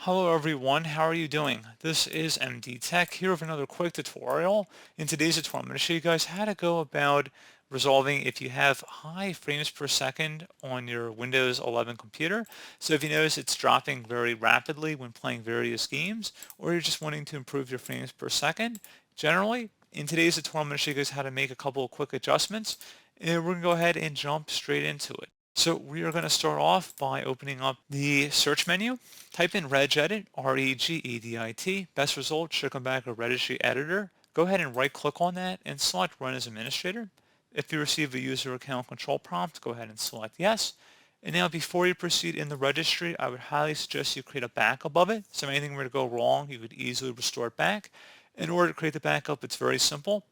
Hello everyone, how are you doing? This is MD Tech here with another quick tutorial. In today's tutorial, I'm going to show you guys how to go about resolving if you have high frames per second on your Windows 11 computer. So if you notice it's dropping very rapidly when playing various games, or you're just wanting to improve your frames per second, generally, in today's tutorial, I'm going to show you guys how to make a couple of quick adjustments, and we're going to go ahead and jump straight into it. So we are going to start off by opening up the search menu. Type in regedit, R-E-G-E-D-I-T. Best result should come back a registry editor. Go ahead and right click on that and select run as administrator. If you receive a user account control prompt, go ahead and select yes. And now before you proceed in the registry, I would highly suggest you create a backup of it. So if anything were to go wrong, you could easily restore it back. In order to create the backup, it's very simple.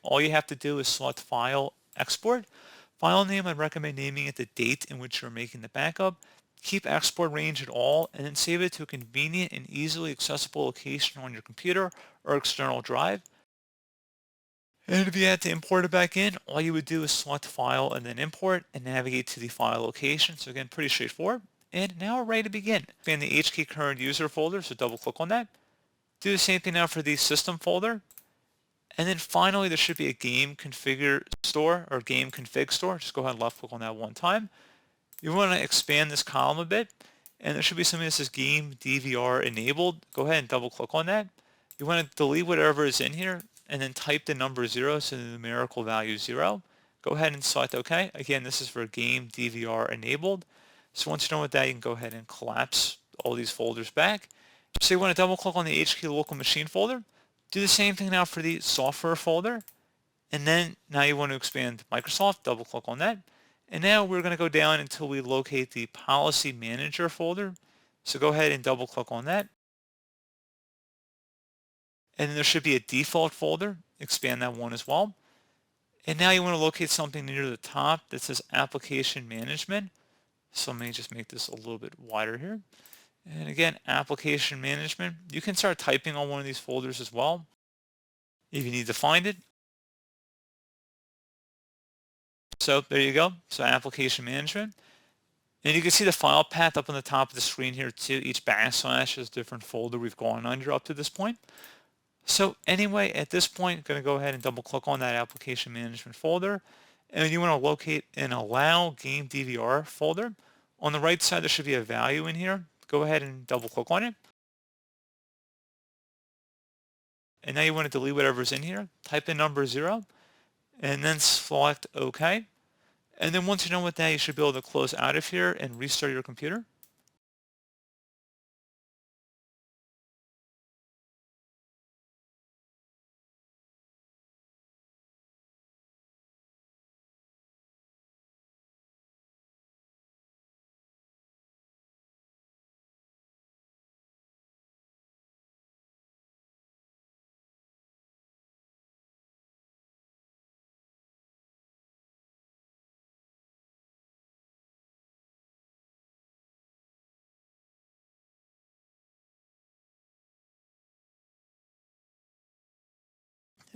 All you have to do is select File, Export. File name, I'd recommend naming it the date in which you're making the backup. Keep export range at all, and then save it to a convenient and easily accessible location on your computer or external drive. And if you had to import it back in, all you would do is select File and then Import and navigate to the file location. So again, pretty straightforward. And now we're ready to begin. Expand the HK current user folder, so double click on that. Do the same thing now for the system folder. And then finally, there should be a game configure store or game config store. Just go ahead and left click on that one time. You want to expand this column a bit, and there should be something that says game DVR enabled. Go ahead and double click on that. You want to delete whatever is in here and then type the number 0, so the numerical value 0. Go ahead and select OK. Again, this is for game DVR enabled. So once you're done with that, you can go ahead and collapse all these folders back. So you want to double click on the HK local machine folder. Do the same thing now for the software folder. And then now you want to expand Microsoft, double click on that. And now we're going to go down until we locate the Policy Manager folder. So go ahead and double click on that. And then there should be a default folder. Expand that one as well. And now you want to locate something near the top that says Application Management. So let me just make this a little bit wider here. And again, Application Management. You can start typing on one of these folders as well if you need to find it. So there you go. So Application Management. And you can see the file path up on the top of the screen here too. Each backslash is a different folder we've gone under up to this point. So anyway, at this point, I'm going to go ahead and double click on that application management folder. And you want to locate an allow game DVR folder. On the right side, there should be a value in here. Go ahead and double click on it. And now you want to delete whatever's in here. Type in number 0 and then select OK. And then once you're done with that, you should be able to close out of here and restart your computer.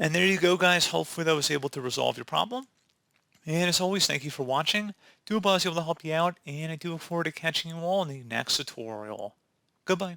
And there you go, guys. Hopefully that was able to resolve your problem. And as always, thank you for watching. Do hope I was able to help you out, and I do look forward to catching you all in the next tutorial. Goodbye.